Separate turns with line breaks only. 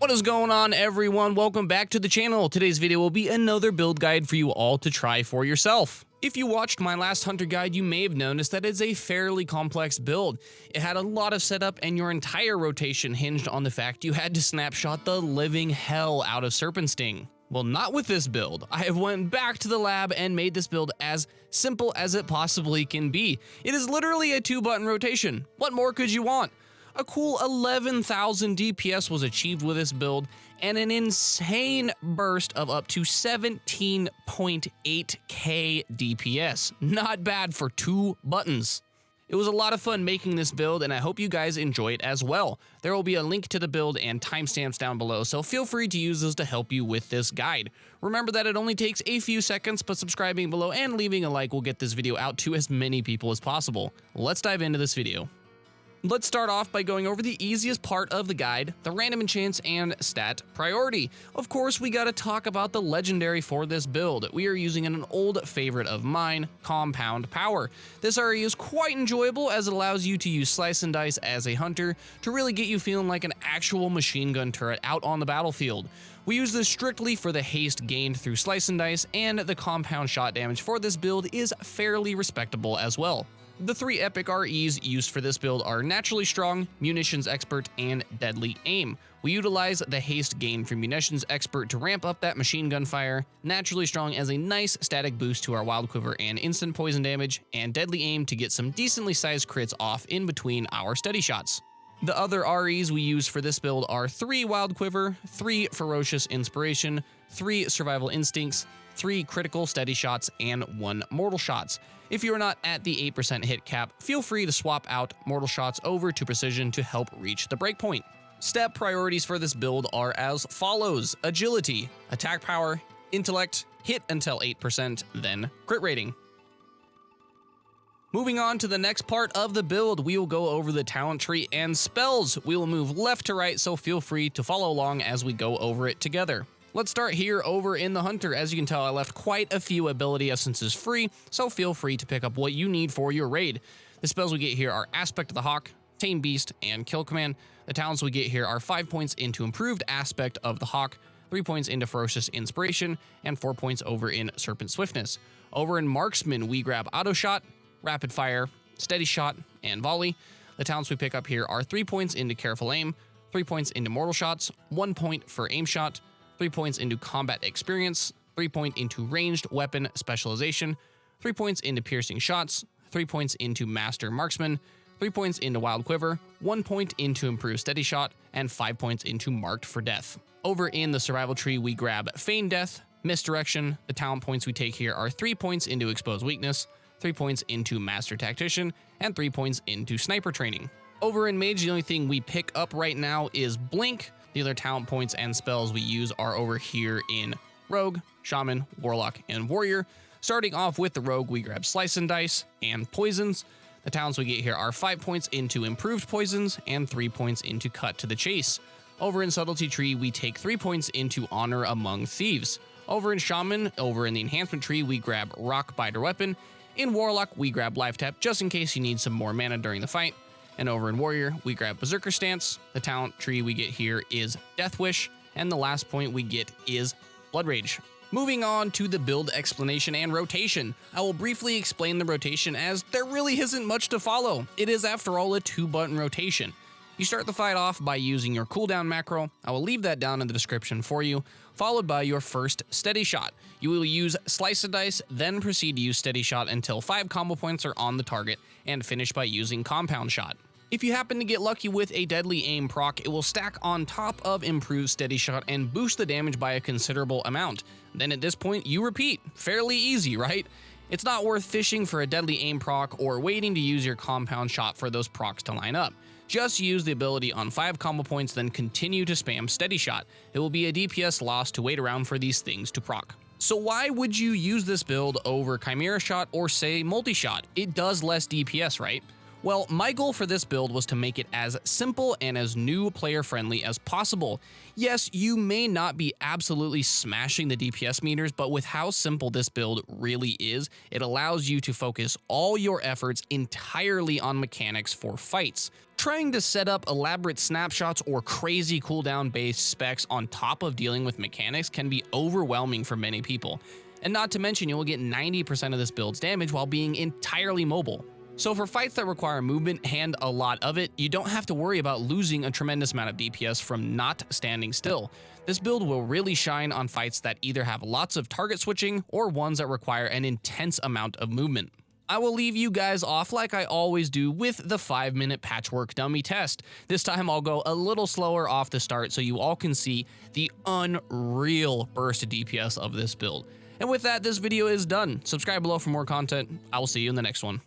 What is going on, everyone? Welcome back to the channel. Today's video will be another build guide for you all to try for yourself. If you watched my last hunter guide, you may have noticed that it's a fairly complex build. It had a lot of setup and your entire rotation hinged on the fact you had to snapshot the living hell out of Serpent Sting. Well, not with this build. I have went back to the lab and made this build as simple as it possibly can be. It is literally a 2-button rotation. What more could you want? A cool 11,000 DPS was achieved with this build, and an insane burst of up to 17.8k DPS. Not bad for 2 buttons. It was a lot of fun making this build, and I hope you guys enjoy it as well. There will be a link to the build and timestamps down below, so feel free to use those to help you with this guide. Remember that it only takes a few seconds, but subscribing below and leaving a like will get this video out to as many people as possible. Let's dive into this video. Let's start off by going over the easiest part of the guide, the random enchants and stat priority. Of course, we gotta talk about the legendary for this build. We are using an old favorite of mine, Compound Power. This RE is quite enjoyable as it allows you to use Slice and Dice as a hunter to really get you feeling like an actual machine gun turret out on the battlefield. We use this strictly for the haste gained through Slice and Dice, and the compound shot damage for this build is fairly respectable as well. The 3 epic REs used for this build are Naturally Strong, Munitions Expert, and Deadly Aim. We utilize the haste gain from Munitions Expert to ramp up that machine gun fire, Naturally Strong as a nice static boost to our Wild Quiver and instant poison damage, and Deadly Aim to get some decently sized crits off in between our steady shots. The other REs we use for this build are 3 Wild Quiver, 3 Ferocious Inspiration, 3 Survival Instincts, 3 critical steady shots, and 1 mortal shots. If you are not at the 8% hit cap, feel free to swap out mortal shots over to precision to help reach the breakpoint. Step priorities for this build are as follows: agility, attack power, intellect, hit until 8%, then crit rating. Moving on to the next part of the build, we will go over the talent tree and spells. We will move left to right, so feel free to follow along as we go over it together. Let's start here over in the Hunter. As you can tell, I left quite a few ability essences free, so feel free to pick up what you need for your raid. The spells we get here are Aspect of the Hawk, Tame Beast, and Kill Command. The talents we get here are 5 points into Improved Aspect of the Hawk, 3 points into Ferocious Inspiration, and 4 points over in Serpent Swiftness. Over in Marksman, we grab Auto Shot, Rapid Fire, Steady Shot, and Volley. The talents we pick up here are 3 points into Careful Aim, 3 points into Mortal Shots, 1 point for Aim Shot, 3 points into Combat Experience, 3 points into Ranged Weapon Specialization, 3 points into Piercing Shots, 3 points into Master Marksman, 3 points into Wild Quiver, 1 point into Improved Steady Shot, and 5 points into Marked for Death. Over in the Survival Tree, we grab Feign Death, Misdirection. The talent points we take here are 3 points into Exposed Weakness, 3 points into Master Tactician, and 3 points into Sniper Training. Over in Mage, the only thing we pick up right now is Blink. The other talent points and spells we use are over here in Rogue, Shaman, Warlock, and Warrior. Starting off with the Rogue, we grab Slice and Dice and Poisons. The talents we get here are 5 points into Improved Poisons and 3 points into Cut to the Chase. Over in Subtlety Tree, we take 3 points into Honor Among Thieves. Over in Shaman, over in the Enhancement Tree, we grab Rock Biter Weapon. In Warlock, we grab Life Tap just in case you need some more mana during the fight. And over in Warrior, we grab Berserker Stance. The talent tree we get here is Death Wish, and the last point we get is Blood Rage. Moving on to the build explanation and rotation. I will briefly explain the rotation as there really isn't much to follow. It is, after all, a 2-button rotation. You start the fight off by using your Cooldown Macro. I will leave that down in the description for you, followed by your first Steady Shot. You will use Slice and Dice, then proceed to use Steady Shot until 5 combo points are on the target, and finish by using Compound Shot. If you happen to get lucky with a Deadly Aim proc, it will stack on top of Improved Steady Shot and boost the damage by a considerable amount. Then at this point, you repeat. Fairly easy, right? It's not worth fishing for a Deadly Aim proc or waiting to use your Compound Shot for those procs to line up. Just use the ability on 5 combo points, then continue to spam Steady Shot. It will be a DPS loss to wait around for these things to proc. So why would you use this build over Chimera Shot or say Multi-Shot? It does less DPS, right? Well, my goal for this build was to make it as simple and as new player friendly as possible. Yes, you may not be absolutely smashing the DPS meters, but with how simple this build really is, it allows you to focus all your efforts entirely on mechanics for fights. Trying to set up elaborate snapshots or crazy cooldown based specs on top of dealing with mechanics can be overwhelming for many people. And not to mention, you will get 90% of this build's damage while being entirely mobile. So for fights that require movement and a lot of it, you don't have to worry about losing a tremendous amount of DPS from not standing still. This build will really shine on fights that either have lots of target switching or ones that require an intense amount of movement. I will leave you guys off like I always do with the 5-minute Patchwerk dummy test. This time I'll go a little slower off the start so you all can see the unreal burst of DPS of this build. And with that, this video is done. Subscribe below for more content. I will see you in the next one.